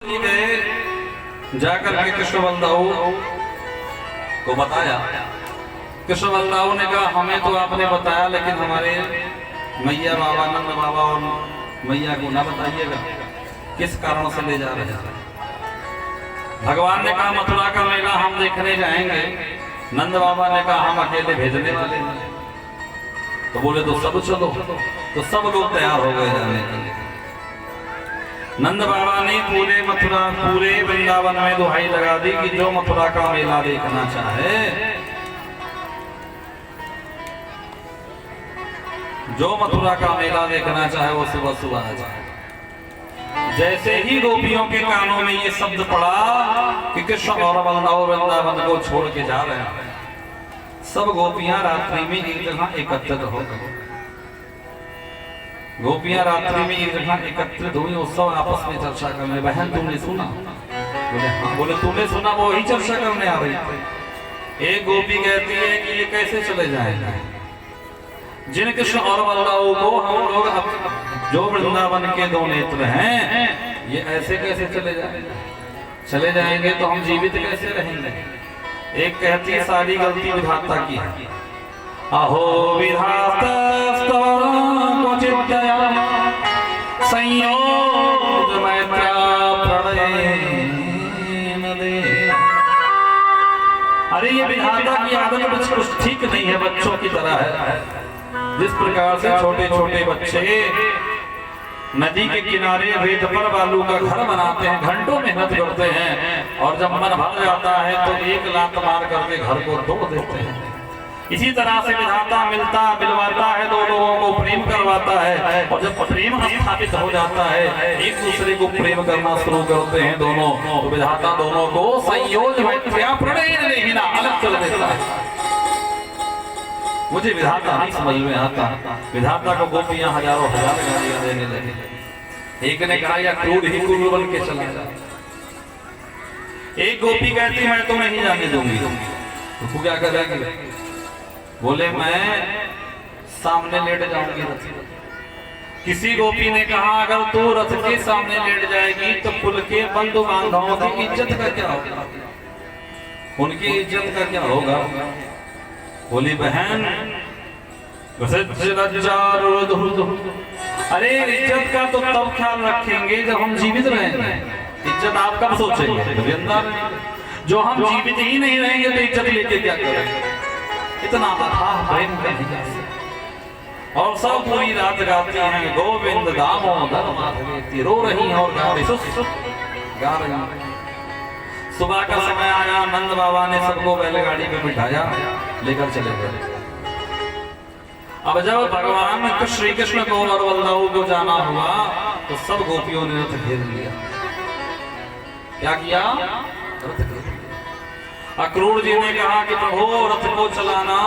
गए जाकर के कृष्ण बलदाऊ को बताया। कृष्ण बलदाऊ ने कहा हमें तो आपने बताया लेकिन हमारे मैया बाबा नंद बाबा और मैया को ना बताइएगा किस कारण से ले जा रहे हैं। भगवान ने कहा मथुरा का मेला हम देखने जाएंगे। नंद बाबा ने कहा हम अकेले भेजने वाले हैं। तो बोले तो सब चलो। तो सब लोग तैयार हो गए जाने के लिए। नंद बाबा ने पूरे मथुरा पूरे वृंदावन में दुहाई लगा दी कि जो मथुरा का मेला देखना चाहे, जो मथुरा का मेला देखना चाहे वो सुबह सुबह आ जाए। जैसे ही गोपियों के कानों में ये शब्द पड़ा कि कृष्ण और बलदाऊ वृंदावन को छोड़ के जा रहे हैं, सब गोपियां रात्रि में एक जगह एकत्रित हो गई। गोपियां रात्रि में एक जगह एकत्रित हुई और सब आपस में चर्चा करने। बहन तुमने सुना? बोले हाँ। बोले तूने सुना? वो ही चर्चा करने आ रही थी। एक गोपी कहती है कि ये कैसे चले जाएंगे, जिन कृष्ण और बलदाऊ को हम लोग जो वृंदावन के दो नेत्र हैं, ये ऐसे कैसे चले जाएंगे? चले जाएंगे तो हम जीवित कैसे रहेंगे? एक कहती है सारी गलती विधाता की है। अहो विधाता संयोग मैत्रा प्रणय न दे। अरे ये विधाता की आदत कुछ ठीक नहीं है, बच्चों की तरह है। जिस प्रकार से छोटे छोटे बच्चे नदी के किनारे रेत पर बालू का घर बनाते हैं, घंटों मेहनत करते हैं और जब मन भर जाता है तो एक लात मार करके घर को तोड़ देते हैं। इसी तरह से विधाता मिलवाता है, दो लोगों को प्रेम करवाता है और जब प्रेम स्थापित हो जाता है, एक दूसरे को प्रेम करना शुरू करते हैं दोनों, तो विधाता दोनों को संयोग प्रणय अलग कर देता है। मुझे विधाता नहीं समझ में आता। विधाता को गोपियां हजारों हजार गालियां देने लगे। एक ने कहा या क्रूर ही क्रूर बन के चला जा। एक गोपी कहती मैं तो नहीं जाने दूंगी। तो तू क्या करेगी? बोले मैं सामने लेट जाऊंगी रथ। किसी गोपी ने कहा अगर तू रथ के सामने लेट जाएगी तो कुल के बंधु बांधवों की इज्जत का क्या होगा? उनकी इज्जत का क्या होगा? बोली बहन अरे इज्जत का तो तब ख्याल रखेंगे जब हम जीवित रहेंगे। इज्जत आप कब सोचेंगे? जो हम जीवित ही नहीं रहेंगे तो इज्जत लेके क्या करेंगे? इतना अथाह प्रेम है। और सब पूरी रात गाती हैं गोविंद दामोदर माधवेति, रो रही हैं और गा रही हैं। सुबह का समय आया, नंद बाबा ने सबको बैलगाड़ी पे बिठाया, लेकर चले गए। अब जब भगवान श्री कृष्ण को और बलदाऊ को जाना हुआ तो सब गोपियों ने रथ घेर लिया। क्या किया? रथ घेर लिया। अक्रूर जी ने कहा कि प्रभु रथ को चलाना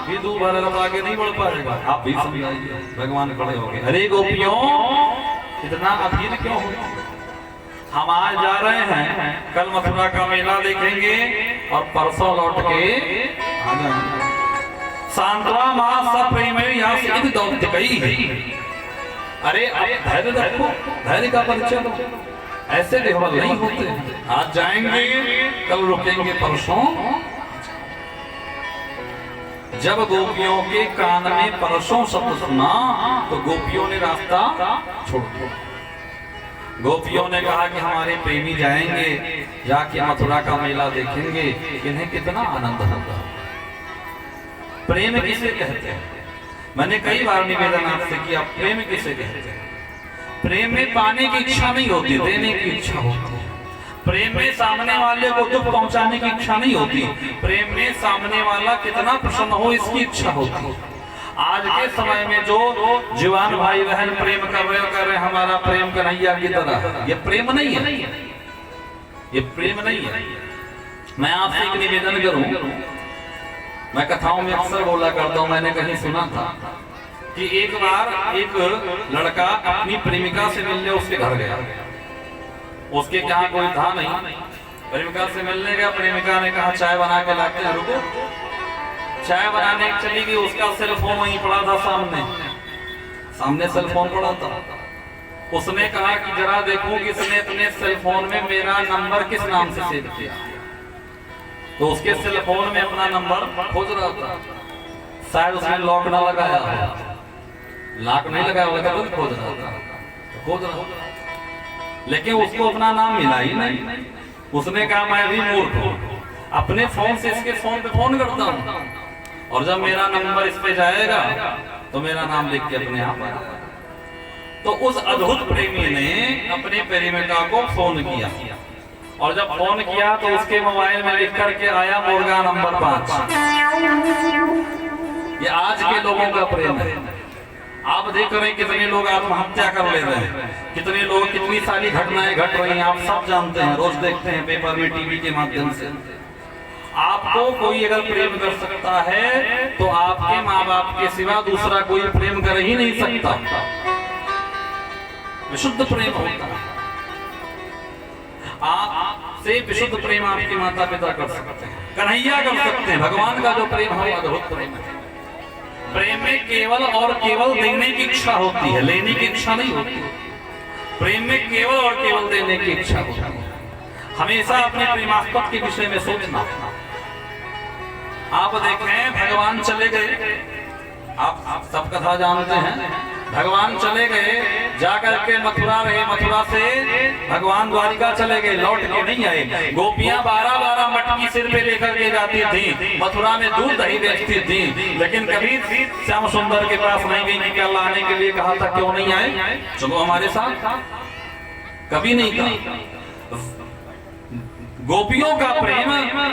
विदु भर रथ आगे नहीं बढ़ पाएगा, आप भी समझाइए। भगवान खड़े हो गए। अरे गोपियों इतना अधीर क्यों हो? हम आज जा रहे हैं, कल मथुरा का मेला देखेंगे और परसों लौट के आ जाएंगे। सांत्वा मां सब प्रेम यहाँ दौड़ते कई। अरे आप धैर्य रखो, धैर्य का परिचय दो। ऐसे विह्वल नहीं होते। आज जाएंगे कल रुकेंगे परसों। जब गोपियों के कान में परसों शब्द सुना तो गोपियों ने रास्ता छोड़ दिया। गोपियों ने कहा कि हमारे प्रेमी जाएंगे, जाके मथुरा का मेला देखेंगे, इन्हें कितना आनंद होगा। प्रेम किसे कहते हैं? मैंने कई बार निवेदन आपसे किया, प्रेम किसे कहते हैं? प्रेम में पाने की इच्छा नहीं होती, देने की इच्छा होती है। प्रेम में सामने वाले को दुख पहुंचाने की इच्छा नहीं होती। प्रेम में सामने वाला कितना प्रसन्न हो इसकी इच्छा होती है। आज के समय में जो जवान भाई बहन प्रेम कर रहे हमारा प्रेम कन्हैया की तरह, ये प्रेम नहीं है, ये प्रेम नहीं है। मैं आपसे एक निवेदन करूं, मैं कथाओं में अक्सर बोला करता हूं, मैंने कहीं सुना था कि एक बार एक लड़का अपनी प्रेमिका से मिलने उसके घर गया। उसके यहाँ कोई था नहीं, प्रेमिका से मिलने गया। प्रेमिका ने कहा चाय बना के लाते हैं, रुको। चाय बनाने चली गई, उसका सेल फोन वहीं पड़ा था, सामने सेल फोन पड़ा था। उसने कहा कि जरा देखूं कि इसने अपने सेल फोन में मेरा नंबर किस नाम से सेव किया। तो उसके सेल फोन में अपना नंबर खोज रहा था, शायद उसने लॉक ना लगाया हो, लॉक नहीं लगाया होगा तो खोज रहा था, खोज रहा था, लेकिन उसको अपना नाम मिला ही नहीं। उसने कहा मैं भी मूर्ख हूं, अपने फोन से इसके फोन पे फोन करता हूं और जब मेरा नंबर इस पे जाएगा तो मेरा नाम लिख के अपने आप आएगा। तो उस अद्भुत प्रेमी ने अपनी प्रेमिका को फोन किया और जब फोन किया तो उसके मोबाइल में लिख करके आया मुर्गा नंबर 5। ये आज के लोगों का प्रेम है। आप देख रहे हैं कितने लोग आत्महत्या कर ले रहे हैं, कितने लोग, कितनी सारी घटनाएं घट रही हैं, आप सब जानते हैं, रोज देखते हैं पेपर में, टीवी के माध्यम से। आपको कोई अगर प्रेम कर सकता है तो आपके माँ बाप के सिवा दूसरा कोई प्रेम कर ही नहीं सकता। विशुद्ध प्रेम होता है, आपसे विशुद्ध प्रेम आपके माता पिता कर सकते हैं, कन्हैया कर सकते हैं। भगवान का जो प्रेम है अद्भुत प्रेम है। प्रेम में केवल और केवल देने की इच्छा होती है, लेने की इच्छा नहीं होती। प्रेम में केवल और केवल देने की इच्छा होती है। हमेशा अपने प्रेमास्पद के विषय में सोचना। आप देखें भगवान चले गए, आप सब कथा जानते हैं, भगवान चले गए, जाकर के मथुरा रहे, मथुरा से भगवान द्वारिका चले गए, लौट के नहीं आए। गोपियां 12-12 मटकी सिर पे लेकर के जाती थी, मथुरा में दूध दही बेचती थी, लेकिन कभी श्याम सुंदर के पास नहीं गई, क्या लाने के लिए कहा था, क्यों नहीं आए, चलो हमारे साथ, कभी नहीं कहा। गोपियों का प्रेम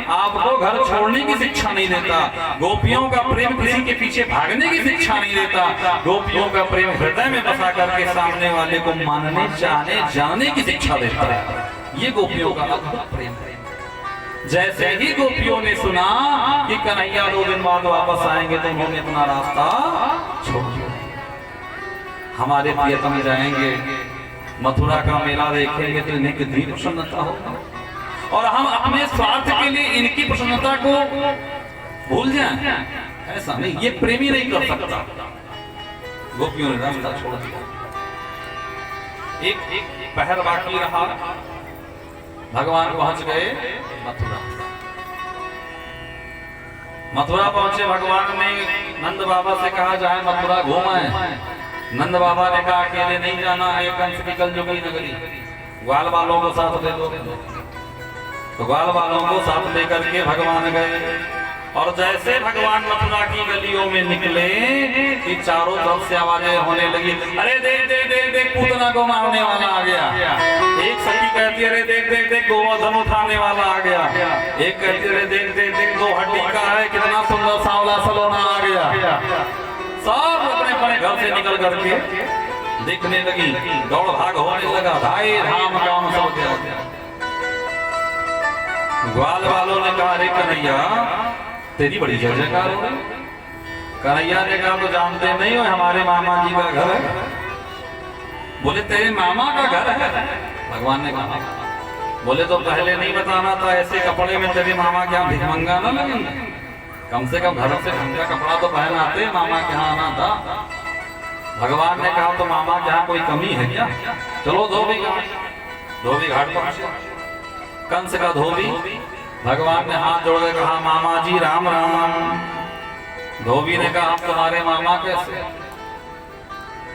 आपको घर छोड़ने की शिक्षा नहीं देता, गोपियों का प्रेम किसी के पीछे भागने की शिक्षा नहीं देता, गोपियों का प्रेम हृदय में बसा करके सामने वाले को मानने, चाहने, जानने की शिक्षा देता है। ये गोपियों का अद्भुत प्रेम है। जैसे ही गोपियों ने सुना कि कन्हैया 2 दिन बाद वापस आएंगे तो उन्होंने अपना रास्ता छोड़ दिया। हमारे प्रियतम जाएंगे, मथुरा का मेला देखेंगे तो इन्हें कितनी प्रसन्नता होगी, और हम अपने स्वार्थ के लिए इनकी प्रसन्नता को भूल जाएं, ऐसा नहीं, ये प्रेमी नहीं कर सकता। गोपियों ने रास्ता छोड़ दिया। एक पहर बाकी रहा, भगवान पहुंच गए मथुरा। मथुरा पहुंचे, भगवान ने नंद बाबा से कहा जाए मथुरा घूमाए। नंद बाबा ने कहा अकेले नहीं जाना है, कंस की कलयुगी नगरी, ग्वाल वालों को साथ ले लो। तो ग्वाल वालों को साथ लेकर के भगवान गए, और जैसे भगवान मथुरा की गलियों में निकले कि चारों तरफ से आवाजें होने लगी, अरे देख देख देख देख पूतना को मारने वाला आ गया। एक सखी कहती है अरे देख देख देख गोवर्धन उठाने वाला आ गया। एक कहती है अरे देख देख देख 2 हड्डी का है, कितना सुंदर सांवला सलोना आ गया। सब अपने अपने घर से निकल करके दिखने लगी, दौड़ भाग होने लगा, धाई धाम काम सब गया। ग्वाल वालों ने कहा अरे कन्हैया तेरी बड़ी जय जयकार हो रही। कन्हैया ने कहा तो जानते नहीं हो हमारे मामा जी का घर है। बोले तेरे मामा का घर है? भगवान ने कहा बोले तो पहले नहीं बताना था, ऐसे कपड़े में तेरे मामा क्या भिखमंगा ना लगेंगे, कम से कम घर से ढंग का कपड़ा तो पहनाते, मामा के यहाँ आना था। भगवान ने कहा तो मामा के यहाँ कोई कमी है क्या, चलो धोबी घाट पर कंस का धोबी। भगवान ने हाथ जोड़ के कहा मामा जी राम राम। धोबी ने कहा हम तुम्हारे मामा कैसे?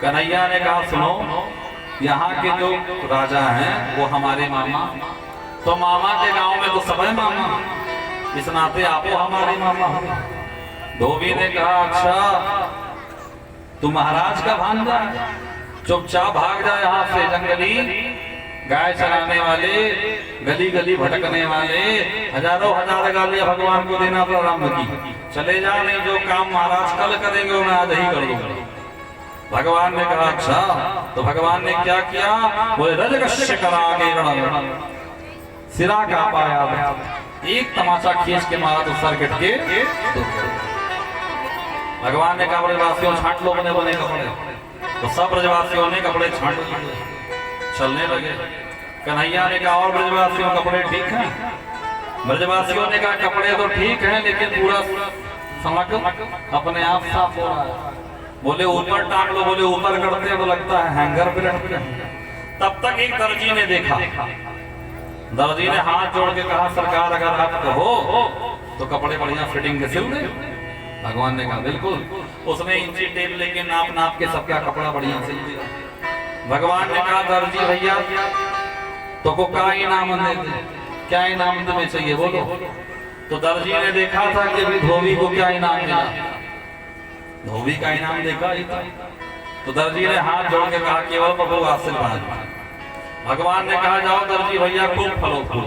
कन्हैया ने कहा सुनो, यहाँ के जो राजा हैं वो हमारे मामा, तो मामा के गांव में तो सब है मामा, इस नाते आपो हमारे मामा हो। धोबी ने कहा अच्छा तू महाराज का भांजा, चुपचाप भाग जा यहाँ से, जंगली गाय चराने वाले, गली गली भटकने वाले, हजारों हजार गालियां भगवान को देना प्रारंभ की, चले जा, नहीं जो काम महाराज कल करेंगे वो मैं आज ही कर दूंगा। भगवान ने कहा अच्छा, तो भगवान ने क्या किया, बोले रजकश्य करा के सिरा का पाया, एक तमाचा खींच के मारा तो सर कट के। भगवान ने कहा ब्रजवासियों छांट लो बने बने कपड़े, तो सब ब्रजवासियों ने कपड़े छांट लिए, चलने लगे। कन्हैया ने कहा और ब्रजवासियों कपड़े ठीक हैं? ब्रजवासियों ने कहा कपड़े तो ठीक हैं लेकिन पूरा समक अपने आप साफ हो रहा है। बोले ऊपर टांग लो, बोले ऊपर करते हैं तो लगता है हैंगर पे लटके। तब तक एक दर्जी ने देखा, दर्जी ने हाथ जोड़ के कहा सरकार अगर आप कहो तो कपड़े बढ़िया फिटिंग के सिल दे। भगवान ने कहा बिल्कुल। उसने इंची टेप लेके नाप नाप के सबका कपड़ा बढ़िया सिल दिया। भगवान ने कहा दर्जी भैया तो को क्या इनाम दे दे, क्या इनाम तुम्हें चाहिए बोलो। तो दर्जी ने देखा था कि अभी धोबी को क्या इनाम मिला, धोबी का इनाम देखा ही था। तो दर्जी ने हाथ जोड़ के कहा केवल प्रभु आशीर्वाद। भगवान ने कहा जाओ दर्जी भैया खूब फलो फूल।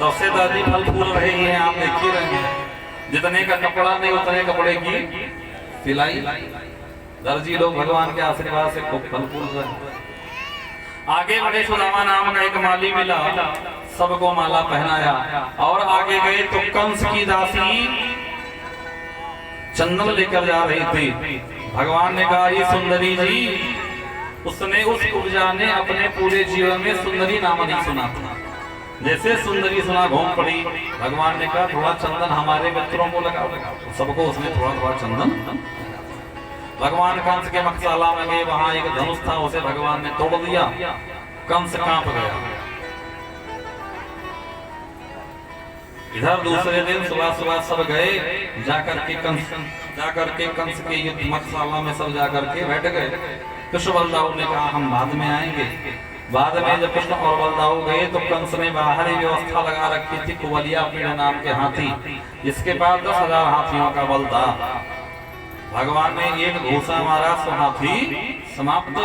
तब से दर्जी फल फूल रहे हैं, आप देख ही रहे हैं। जितने का कपड़ा नहीं उतने कपड़े की सिलाई। दर्जी लोग भगवान के आशीर्वाद से खूब फल फूल रहे। आगे बड़े सुदामा नाम का एक माली मिला, सबको माला पहनाया और आगे गए तो कंस की दासी चंदन लेकर जा रही थी। भगवान ने कहा ये सुंदरी जी, उसने उस उपजा ने अपने पूरे जीवन में सुंदरी नाम नहीं सुना था। जैसे सुंदरी सुना घूम पड़ी। भगवान ने कहा थोड़ा चंदन हमारे मित्रों को लगाओ। सबको उसने थोड़ा थोड़ा चंदन। भगवान कंस के मकसाला में गए, वहां एक धनुष था उसे भगवान ने तोड़ दिया। कंस कांप गया। इधर दूसरे दिन सुबह सुबह सब गए, जाकर के कंस के युद्ध मकसाला में सब जाकर के बैठ गए। कृष्ण बलदाऊ ने कहा हम बाद में आएंगे। बाद में जब कृष्ण और बलदाऊ गए तो कंस ने बाहरी व्यवस्था लगा रखी थी कुवलिया पीड़ नाम के हाथी, जिसके पास 10,000 हाथियों का बल था। भगवान ने एक घूसा मारा तो हाथी समाप्त।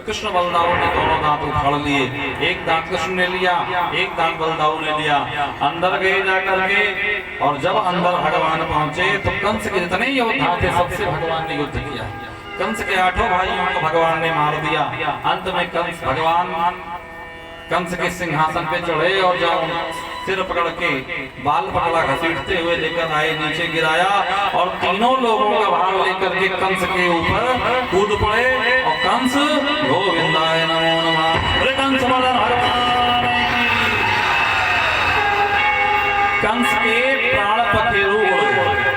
कृष्ण बलदाऊ ने दोनों दांत उखाड़ लिए, एक दांत कृष्ण ने लिया, एक दांत बलदाऊ ने लिया। अंदर गए जाकर के, और जब अंदर भगवान पहुंचे तो कंस के जितने योद्धा थे सबसे भगवान ने युद्ध किया। कंस के 8 भाइयों को भगवान ने मार दिया। अंत में भगवान कंस के सिंहासन पे चढ़े और जब सिर पकड़ के बाल पकड़ा घसीटते हुए लेकर आए, नीचे गिराया और तीनों लोगों का भार लेकर के कंस के ऊपर कूद पड़े और कंस गोविंदाय नमो नमः। अरे कंस कंस के प्राण पखेरु उड़ गए।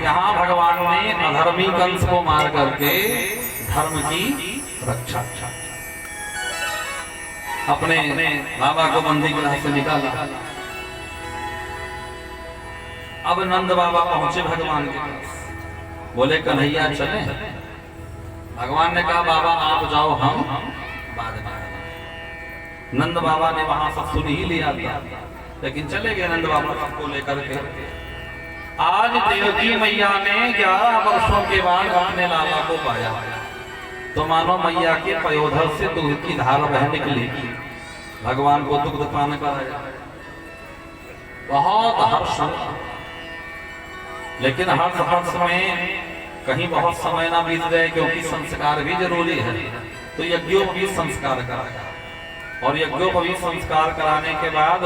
यहाँ भगवान ने अधर्मी कंस को मार करके धर्म की रक्षा, अपने बाबा को बंदी गृह से निकाला। अब नंद बाबा पहुंचे भगवान के पास, बोले कन्हैया चले। भगवान ने कहा बाबा आप जाओ, हम बाद में। नंद बाबा ने वहां सब सुन ही लिया था, लेकिन चले गए नंद बाबा सबको लेकर के। आज देवकी मैया ने 11 वर्षों के बाद अपने लाला को पाया, तो मानो मैया के पयोधर से दूध की धार बह निकली। भगवान को दुग्ध पान कराया, बहुत हर्ष। लेकिन हर्ष में कहीं बहुत समय ना बीत जाए, क्योंकि संस्कार भी जरूरी है। तो यज्ञोपवीत संस्कार कराया, और यज्ञोपवीत संस्कार कराने के बाद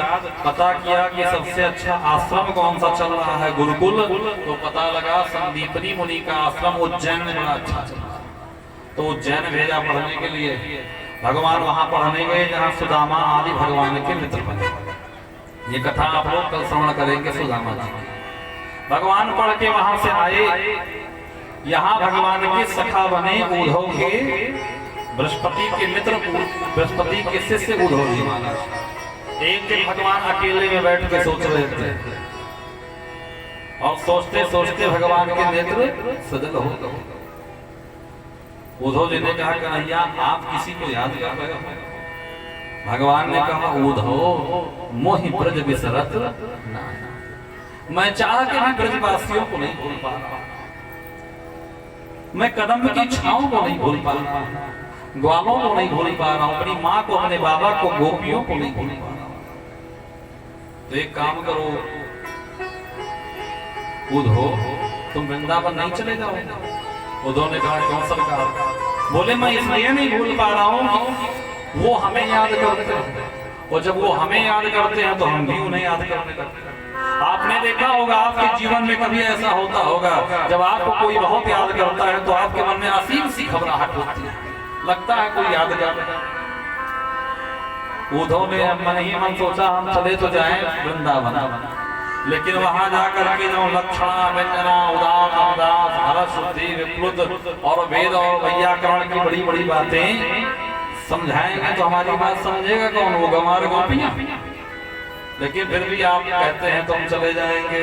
पता किया कि सबसे अच्छा आश्रम कौन सा चल रहा है, गुरुकुल। तो पता लगा संदीपनी मुनि का आश्रम उज्जैन में बड़ा अच्छा चल रहा है। तो उज्जैन भेजा पढ़ने के लिए। भगवान वहां पढ़ने गए जहां सुदामा आदि भगवान के मित्र बने। ये कथा आप लोग कल श्रवण करेंगे सुदामा जी। भगवान पढ़ के वहां से आए, यहाँ भगवान के सखा बने उद्धव के, बृहस्पति के मित्र, बृहस्पति के शिष्य उद्धव जी महाराज। एक दिन भगवान अकेले में बैठ के सोच रहे थे, और सोचते सोचते भगवान के नेत्र सजल हो गए। उद्धव जी ने कहा कन्हैया आप किसी को याद कर रहे हो? भगवान ने कहा उद्धव मोहि ब्रज बिसरत नाना, मैं चाह के भी ब्रजवासियों को नहीं भूल पा रहा, मैं कदम की छांव को नहीं भूल पा रहा, ग्वालों को नहीं भूल पा रहा हूं, अपनी माँ को, अपने बाबा को, गोपियों को नहीं भूल पा रहा हूं। तो एक काम करो उद्धव, तुम वृंदावन नहीं चले जाओ? उद्धव ने कहा क्यों सरकार? बोले मैं इसलिए नहीं भूल पा रहा हूं, वो हमें याद करते हैं, और जब वो हमें याद करते हैं तो हम भी उन्हें याद करने लगते हैं। आपने देखा होगा आपके जीवन में कभी ऐसा होता होगा, जब आपको कोई बहुत याद करता है तो आपके मन में असीम सी घबराहट होती है, लगता है कोई याद कर। उद्धव ने मन ही मन सोचा हम चले तो जाएं वृंदावन, लेकिन वहां जाकर के जो लक्षणा, व्यंजना, उदास, अनुदास, हर्ष, शुद्धि, विप्लुत और वेद और व्याकरण की बड़ी बड़ी बातें समझाएंगे तो हमारी बात समझेगा कौन? वो गंवार गोपियां। लेकिन फिर भी आप कहते हैं तो हम चले जाएंगे।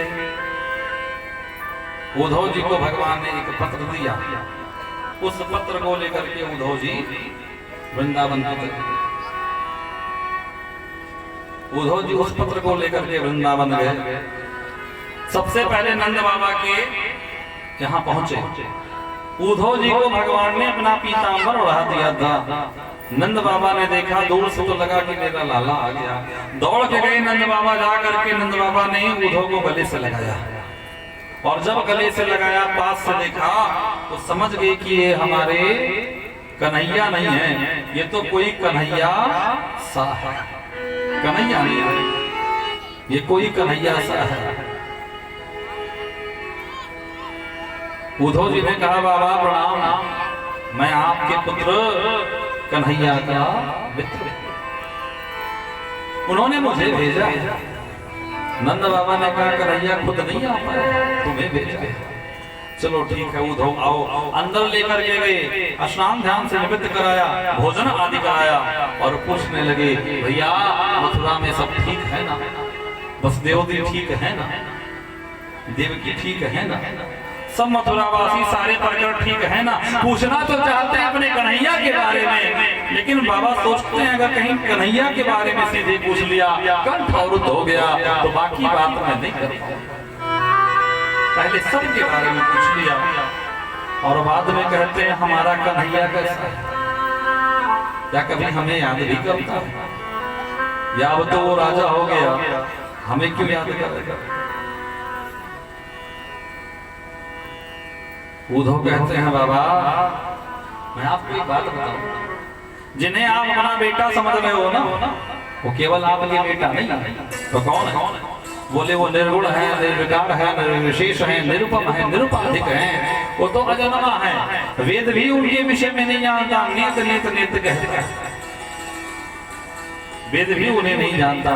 उद्धव जी को भगवान ने एक पत्र दिया, उस पत्र को लेकर के उद्धव जी वृंदावन गए। उद्धव जी उस पत्र को लेकर के वृंदावन गए। सबसे पहले नंद बाबा के यहाँ पहुंचे। उद्धव जी को भगवान ने अपना पीतांबर उड़ा दिया था। नंद बाबा ने देखा, दूर से तो लगा कि मेरा लाला आ गया। दौड़ के गए नंद बाबा, जा करके नंद बाबा ने उद्धव को गले से लगाया। और जब गले से लगाया, पास से देखा तो समझ गए कि ये हमारे कन्हैया नहीं है, ये तो कोई कन्हैया सा है। कन्हैया नहीं है, ये कोई कन्हैया सा है। उद्धव जी ने कहा, बाबा प्रणाम, मैं आपके पुत्र कन्हैया का मित्र, उन्होंने मुझे भेजा। नंद बाबा ने कहा, कन्हैया खुद नहीं आ पाया, तुम्हें भेजा। चलो ठीक है उद्धव, आओ। अंदर लेकर के गए, स्नान ध्यान से निमित्त कराया, भोजन आदि कराया और पूछने लगे, भैया मथुरा में सब ठीक है ना? वसुदेव जी ठीक है ना? देवकी ठीक है ना? सब मथुरावासी सारे परिकर ठीक है ना? पूछना तो चाहते हैं अपने कन्हैया के बारे में, लेकिन बाबा सोचते हैं अगर कहीं कन्हैया के बारे में सीधे पूछ लिया, कंठ अवरुद्ध हो गया तो बाकी बात मैं नहीं कर पाऊंगा। पहले सबके बारे में पूछ लिया और बाद में कहते हैं हमारा कन्हैया कैसा है? क्या कभी हमें याद भी करता है? या अब तो वो राजा हो गया, हमें क्यों याद करेगा? उद्धव कहते हैं, बाबा मैं आपको एक बात बताऊं, जिन्हें आप अपना बेटा समझ रहे हो ना, वो केवल आपके बेटा नहीं तो कौन है? बोले वो निर्गुण है, निर्विकार है, निर्विशेष है, निरुपम है, निरुपाधिक है, वो तो अजन्मा है। वेद भी उनके विषय में नहीं जानता, नेत नेत नेत कहते हैं, वेद भी उन्हें नहीं जानता।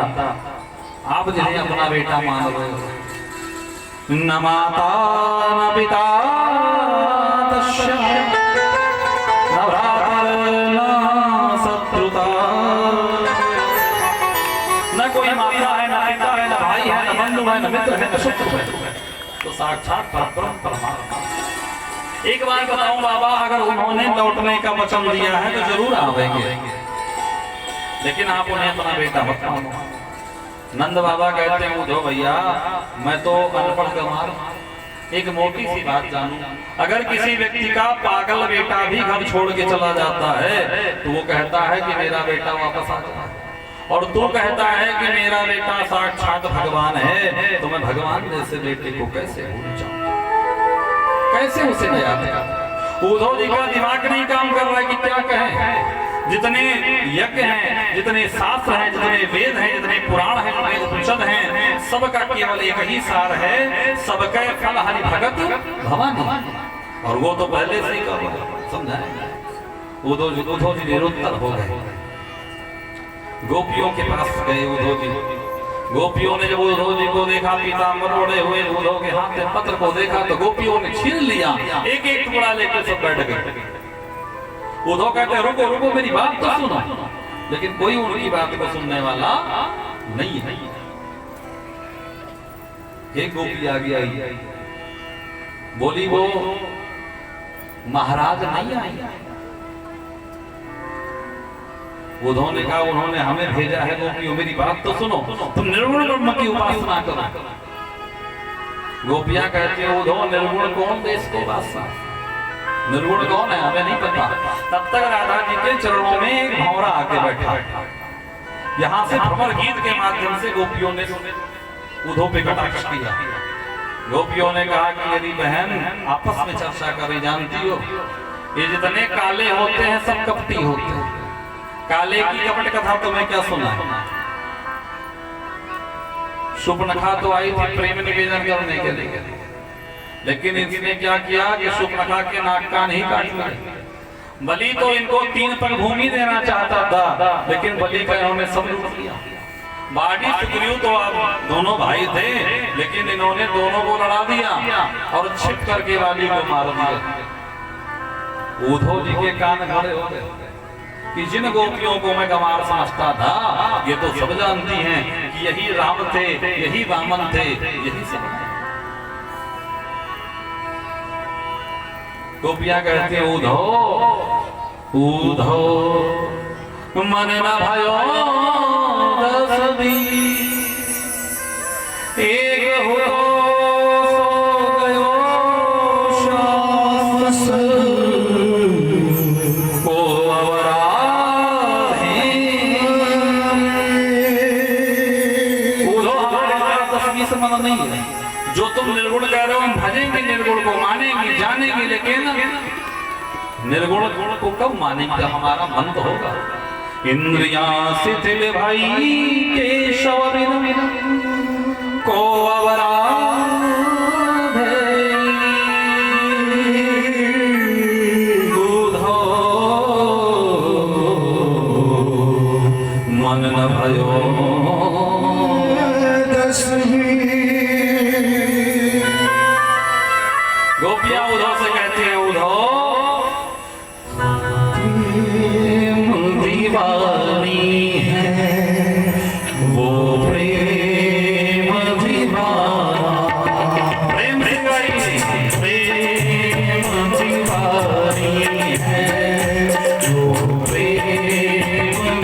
आप जिन्हें अपना बेटा मान रहे हो, न माता न पिता तस्य न भ्रातर्न शत्रुता, न कोई माता है, न पिता है, न भाई है, न बंधु है, न मित्र है, न शत्रु है, तो साक्षात परब्रह्म परमात्मा। एक बार बताऊं बाबा, अगर उन्होंने लौटने का वचन दिया है तो जरूर आवेंगे, लेकिन आप उन्हें अपना बेटा मत मानो। नंद बाबा कहते हैं, उद्धव भैया मैं तो अनपढ़ गंवार, एक मोटी सी बात जानूं, अगर किसी व्यक्ति का पागल बेटा भी घर छोड़ के चला जाता है तो वो कहता है कि मेरा बेटा वापस आ जाए, और तू कहता है कि मेरा बेटा साक्षात भगवान है, तो मैं भगवान जैसे बेटे को कैसे भूल जाऊं, कैसे उसे याद करूं? उद्धव जी का दिमाग नहीं काम कर रहा है कि क्या कहें। जितने यज्ञ हैं, जितने शास्त्र हैं, जितने वेद हैं, जितने पुराण हैं, जितने उपनिषद हैं, सबका केवल एक ही सार है, सबके फल हरि भगत भवानी, और वो तो पहले से ही कर रहा है, समझाएं। उद्धव जी निरुत्तर हो गए, गोपियों के पास गए उद्धव जी। गोपियों ने जब उद्धव जी को देखा, पीतांबर ओढ़े हुए उद्धव के हाथ में पत्र को देखा तो गोपियों ने छीन लिया, एक एक टुकड़ा लेकर सब बैठ गए। उद्धव कहते हैं, रुको रुको मेरी बात तो सुनो, लेकिन कोई उनकी बात को सुनने वाला नहीं है। एक गोपी आगे आई, बोली वो महाराज नहीं आई। उद्धव ने कहा, उन्होंने हमें भेजा है गोपियों, मेरी बात तो सुनो, तुम निर्गुण ब्रह्म की उपासना करो। गोपियां कहती है, उद्धव निर्गुण कौन देश को वासा, निर्गुण कौन है हमें नहीं पता। तब तक राधा जी के चरणों में एक भंवरा आके बैठा, यहाँ से भ्रमर गीत के माध्यम से गोपियों ने उद्धव पे कटाक्ष किया। गोपियों ने कहा कि यदि बहन आपस में चर्चा करें, जानती हो ये जितने काले होते हैं सब कपटी होते हैं। काले की कपट कथा तुम्हें क्या सुना है? शूर्पणखा तो आई थी प्रेम निवेदन करने के लिए, लेकिन इसने क्या किया कि शूर्पणखा के नाक कान ही काट लिए। बलि तो इनको 3 पग भूमि देना चाहता था, लेकिन बलि का इन्होंने सब लूट लिया। बाडी सुग्रीव तो आप दोनों भाई थे, लेकिन इन्होंने दोनों को लड़ा दिया और छिप करके बाली को मार दिया। उद्धव जी के कान खड़े हो गए। कि जिन गोपियों को मैं गंवार समझता था ये तो सब जानती हैं कि यही राम थे, यही वामन थे, यही सब। गोपियां कहते हैं उधो उधो मन न भयो दस दी, एक हो सो गयो शास को अवराधे। उधो हमारे पास 10-20 मन नहीं है। जो तुम निर्गुण कह रहे हो हम भजेंगे, निर्गुण को मानेंगे, जानेंगे, लेकिन निर्गुण को कब मानेंगे? हमारा मन तो होगा। इंद्रियां शिथिल भाई केशव बिन को अवराधे, बुधो मन न भयो गोपियां उधो से कहती हैं उधो दीवार